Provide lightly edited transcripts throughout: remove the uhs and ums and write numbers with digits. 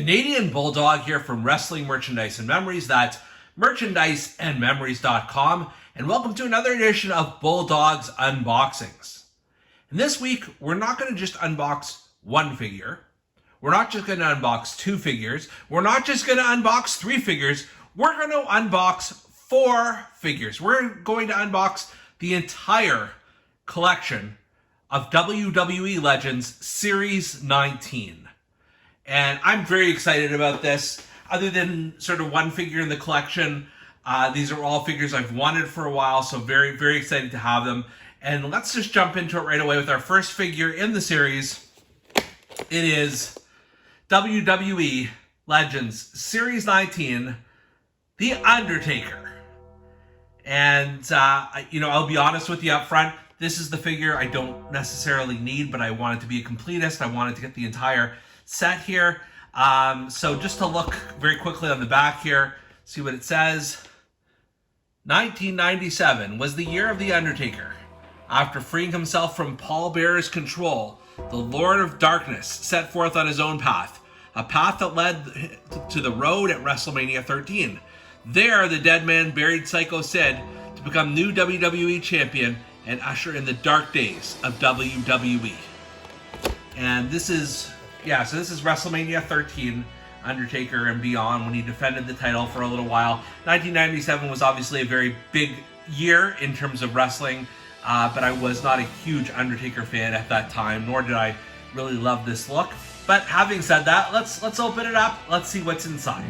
Canadian Bulldog here from Wrestling Merchandise and Memories. That's merchandiseandmemories.com. And welcome to another edition of Bulldog's Unboxings. And this week, we're not going to just unbox one figure. We're not just going to unbox two figures. We're not just going to unbox three figures. We're going to unbox four figures. We're going to unbox the entire collection of WWE Legends Series 19. And I'm very excited about this. Other than sort of one figure in the collection, these are all figures I've wanted for a while, so very, very excited to have them. And let's just jump into it right away with our first figure in the series. It is WWE Legends Series 19, The Undertaker. And, I'll be honest with you up front. This is the figure I don't necessarily need, but I want it to be a completist. I wanted to get the entire set here. So just to look very quickly on the back here, see what it says. 1997 was the year of The Undertaker. After freeing himself from Paul Bearer's control, the Lord of Darkness set forth on his own path, a path that led to the road at WrestleMania 13. There, the dead man buried Psycho Sid to become new WWE champion and usher in the dark days of WWE. And this is WrestleMania 13, Undertaker and beyond, when he defended the title for a little while. 1997 was obviously a very big year in terms of wrestling, but I was not a huge Undertaker fan at that time, nor did I really love this look. But having said that, let's open it up. Let's see what's inside.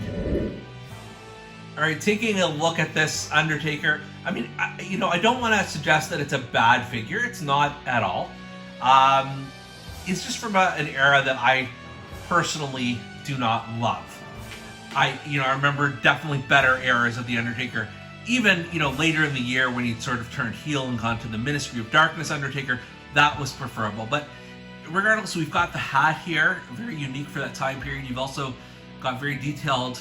All right, taking a look at this Undertaker, I mean, I don't want to suggest that it's a bad figure. It's not at all. It's just from an era that I personally do not love. I remember definitely better eras of The Undertaker. Even, later in the year when he'd sort of turned heel and gone to the Ministry of Darkness Undertaker, that was preferable. But regardless, we've got the hat here, very unique for that time period. You've also got very detailed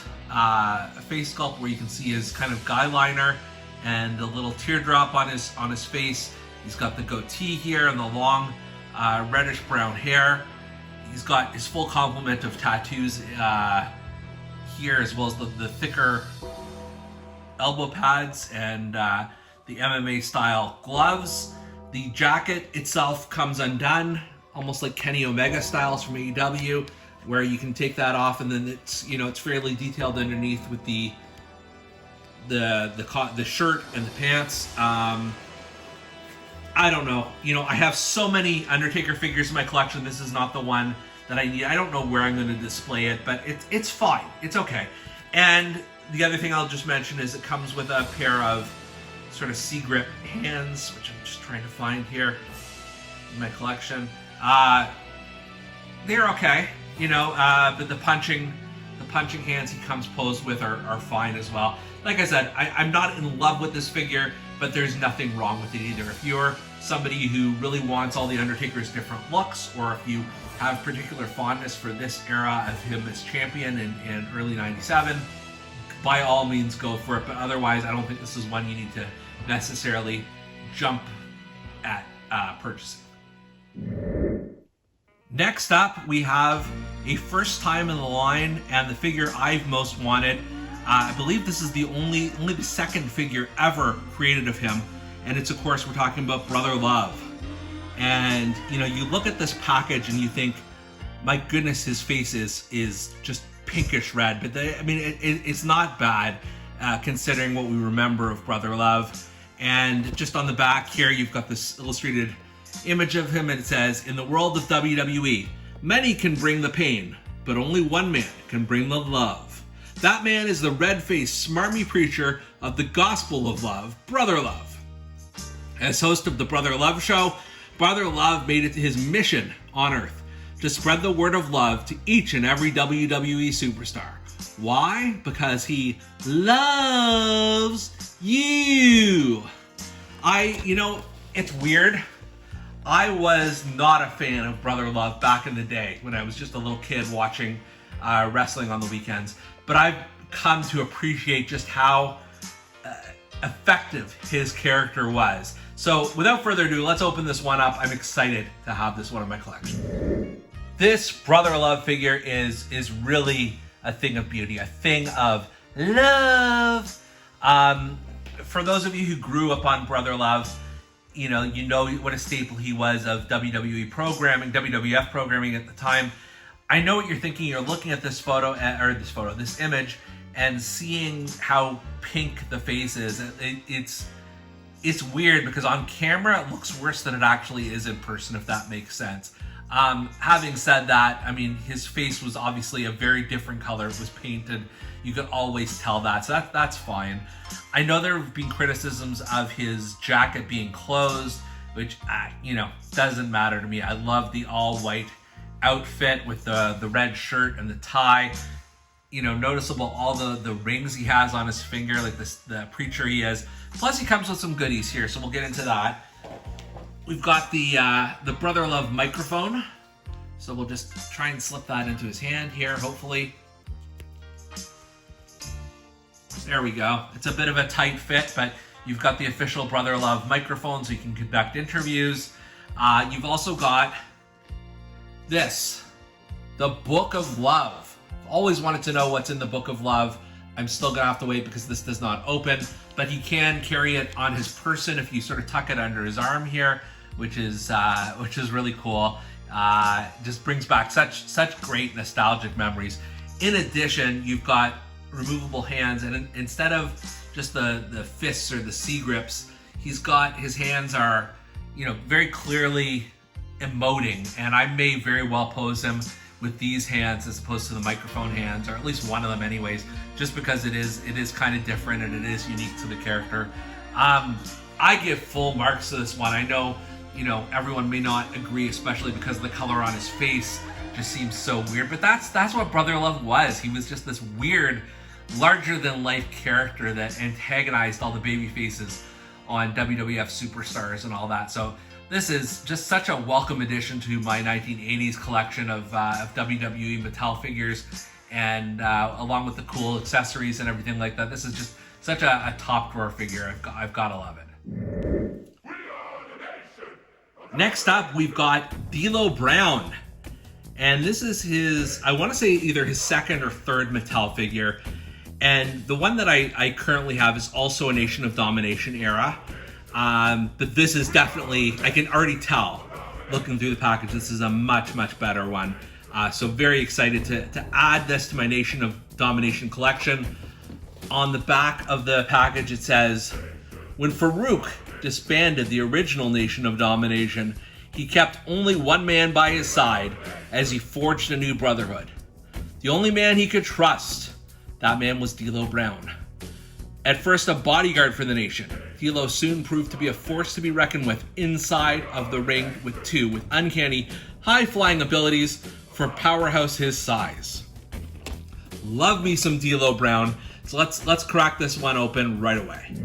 face sculpt where you can see his kind of guy liner and the little teardrop on his face. He's got the goatee here and the long reddish brown hair. He's got his full complement of tattoos here, as well as the thicker elbow pads and the MMA style gloves. The jacket itself comes undone, almost like Kenny Omega styles from AEW, where you can take that off and then it's fairly detailed underneath with the shirt and the pants. I don't know. I have so many Undertaker figures in my collection. This is not the one that I need. I don't know where I'm going to display it, but it's fine. It's okay. And the other thing I'll just mention is it comes with a pair of sort of C-grip hands, which I'm just trying to find here in my collection. They're okay, but the punching hands he comes posed with are fine as well. Like I said, I'm not in love with this figure, but there's nothing wrong with it either. If you're somebody who really wants all the Undertaker's different looks, or if you have particular fondness for this era of him as champion in early 97, by all means go for it. But otherwise, I don't think this is one you need to necessarily jump at purchasing. Next up, we have a first time in the line and the figure I've most wanted. I believe this is only the second figure ever created of him, and it's, of course, we're talking about Brother Love. And you look at this package and you think, my goodness, his face is just pinkish red. But it's not bad considering what we remember of Brother Love. And just on the back here, you've got this illustrated image of him, and it says, "In the world of WWE, many can bring the pain, but only one man can bring the love. That man is the red-faced, smarmy preacher of the gospel of love, Brother Love." As host of the Brother Love Show, Brother Love made it his mission on Earth to spread the word of love to each and every WWE superstar. Why? Because he loves you. It's weird. I was not a fan of Brother Love back in the day when I was just a little kid watching wrestling on the weekends. But I've come to appreciate just how effective his character was. So without further ado, let's open this one up. I'm excited to have this one in my collection. This Brother Love figure is really a thing of beauty, a thing of love. For those of you who grew up on Brother Love, you know what a staple he was of WWE programming, WWF programming at the time. I know what you're thinking. You're looking at this this image, and seeing how pink the face is. It's weird because on camera it looks worse than it actually is in person, if that makes sense. Having said that, I mean, his face was obviously a very different color. It was painted. You could always tell that, so that's fine. I know there have been criticisms of his jacket being closed, which, doesn't matter to me. I love the all-white outfit with the red shirt and the tie. Noticeable all the rings he has on his finger, like the preacher he is. Plus, he comes with some goodies here, so we'll get into that. We've got the Brother Love microphone, so we'll just try and slip that into his hand here, hopefully. There we go. It's a bit of a tight fit, but you've got the official Brother Love microphone, so you can conduct interviews. You've also got this, the Book of Love. I've always wanted to know what's in the Book of Love. I'm still gonna have to wait because this does not open, but he can carry it on his person if you sort of tuck it under his arm here, which is really cool. Just brings back such great nostalgic memories. In addition, you've got removable hands, and instead of just the fists or the C grips, his hands are, very clearly emoting, and I may very well pose him with these hands as opposed to the microphone hands, or at least one of them anyways, just because it is kind of different and it is unique to the character. I give full marks to this one. I know, everyone may not agree, especially because the color on his face just seems so weird, but that's what Brother Love was. He was just this weird, larger-than-life character that antagonized all the baby faces on WWF Superstars and all that. So this is just such a welcome addition to my 1980s collection of WWE Mattel figures, and along with the cool accessories and everything like that. This is just such a top drawer figure. I've got to love it. Next up, we've got D'Lo Brown. And this is his, I want to say either his second or third Mattel figure. And the one that I currently have is also a Nation of Domination era. But this is definitely, I can already tell, looking through the package, this is a much, much better one. So very excited to add this to my Nation of Domination collection. On the back of the package it says, when Farouk disbanded the original Nation of Domination, he kept only one man by his side as he forged a new brotherhood. The only man he could trust, that man was D'Lo Brown. At first a bodyguard for the Nation, D'Lo soon proved to be a force to be reckoned with inside of the ring with uncanny, high-flying abilities for a powerhouse his size. Love me some D'Lo Brown, so let's crack this one open right away.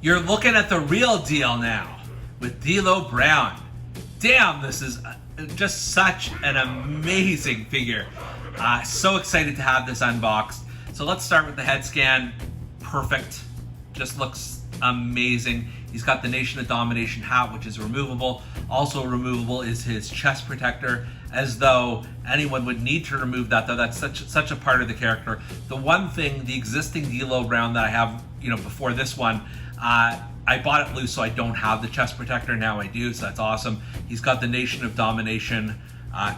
You're looking at the real deal now with D'Lo Brown. Damn, this is just such an amazing figure. So excited to have this unboxed. So let's start with the head scan. Perfect. Just looks amazing. He's got the Nation of Domination hat, which is removable. Also removable is his chest protector, as though anyone would need to remove that, though that's such a part of the character. The one thing, the existing D'Lo Brown that I have, before this one, I bought it loose, so I don't have the chest protector. Now I do, so that's awesome. He's got the Nation of Domination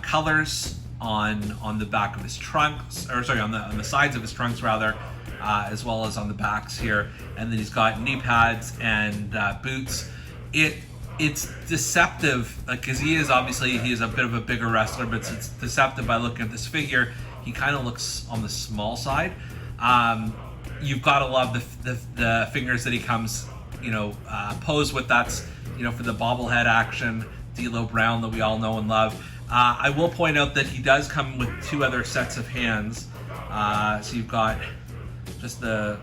colors on the back of his trunks, or sorry, on the sides of his trunks rather, as well as on the backs here. And then he's got knee pads and boots. It's deceptive, because he is a bit of a bigger wrestler, but it's deceptive by looking at this figure. He kind of looks on the small side. You've got to love the fingers that he comes, posed with. That's, for the bobblehead action, D'Lo Brown that we all know and love. I will point out that he does come with two other sets of hands. So you've got just the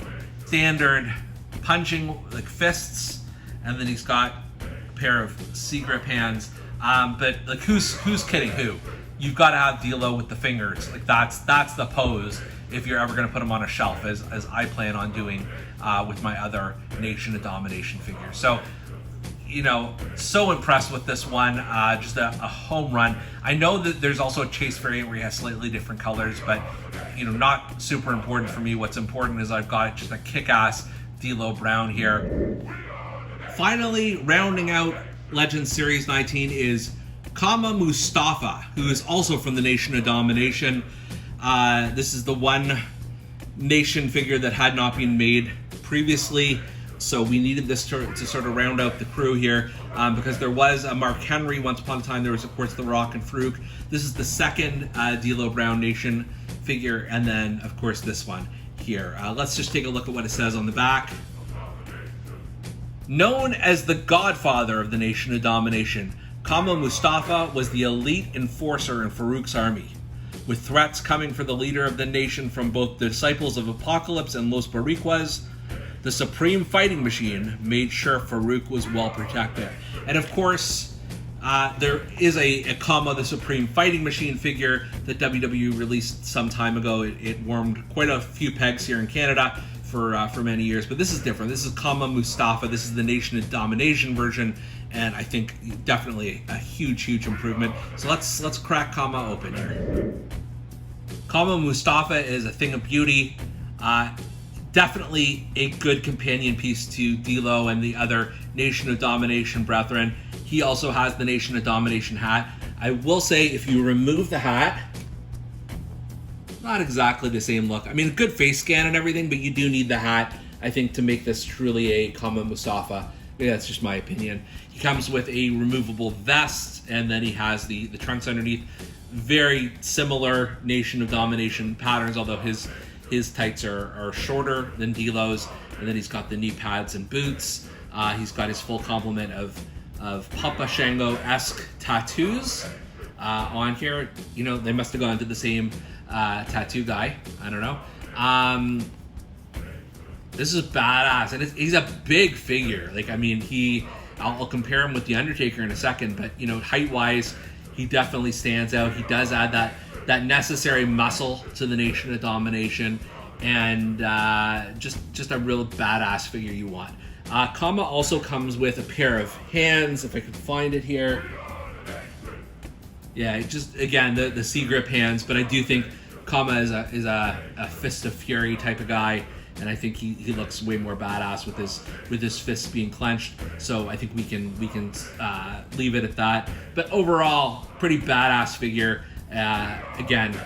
standard punching, like fists, and then he's got a pair of C-grip hands. But like, who's kidding who? You've got to have D'Lo with the fingers. Like that's the pose if you're ever going to put him on a shelf, as I plan on doing with my other Nation of Domination figures. So you know, so impressed with this one. Just a home run. I know that there's also a chase variant where he has slightly different colors, but, you know, not super important for me. What's important is I've got just a kick-ass D'Lo Brown here. Finally, rounding out Legends Series 19 is Kama Mustafa, who is also from the Nation of Domination. This is the one Nation figure that had not been made previously, so we needed this to sort of round out the crew here, because there was a Mark Henry once upon a time. There was, of course, The Rock and Farouk. This is the second D'Lo Brown Nation figure, and then, of course, this one here. Let's just take a look at what it says on the back. Known as the godfather of the Nation of Domination, Kama Mustafa was the elite enforcer in Farouk's army. With threats coming for the leader of the nation from both the Disciples of Apocalypse and Los Boricuas, the Supreme Fighting Machine made sure Farouk was well protected. And of course, there is a Kama the Supreme Fighting Machine figure that WWE released some time ago. It warmed quite a few pegs here in Canada for many years, but this is different. This is Kama Mustafa. This is the Nation of Domination version, and I think definitely a huge improvement. So let's crack Kama open here. Kama Mustafa is a thing of beauty. Definitely a good companion piece to D'Lo and the other Nation of Domination brethren. He also has the Nation of Domination hat. I will say, if you remove the hat, not exactly the same look. I mean, good face scan and everything, but you do need the hat, I think, to make this truly a Kama Mustafa. Yeah, that's just my opinion. He comes with a removable vest, and then he has the trunks underneath. Very similar Nation of Domination patterns, although his tights are shorter than D'Lo's, and then he's got the knee pads and boots. He's got his full complement of Papa Shango-esque tattoos on here. You know, they must have gone to the same tattoo guy. I don't know. This is badass, and he's a big figure. Like, I mean, I'll compare him with the Undertaker in a second, but, you know, height-wise, he definitely stands out. He does add that necessary muscle to the Nation of Domination, and just a real badass figure you want. Kama also comes with a pair of hands, if I could find it here. Yeah, just, again, the C-grip hands, but I do think Kama is a Fist of Fury type of guy, and I think he looks way more badass with his fists being clenched. So I think we can leave it at that. But overall, pretty badass figure. Again,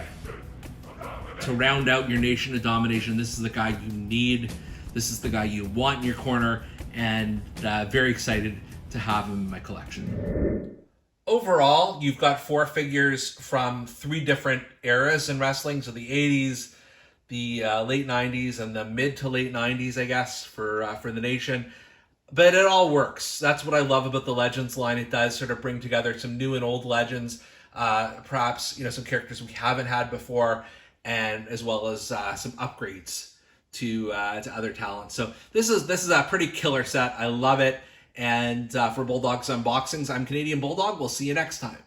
to round out your Nation of Domination, this is the guy you need. This is the guy you want in your corner, and very excited to have him in my collection. Overall, you've got 4 figures from 3 different eras in wrestling. So the 80s, the late 90s, and the mid to late 90s, I guess, for the Nation. But it all works. That's what I love about the Legends line. It does sort of bring together some new and old Legends, perhaps, you know, some characters we haven't had before, and as well as some upgrades to other talents. So this is a pretty killer set. I love it. And for Bulldog's Unboxings, I'm Canadian Bulldog. We'll see you next time.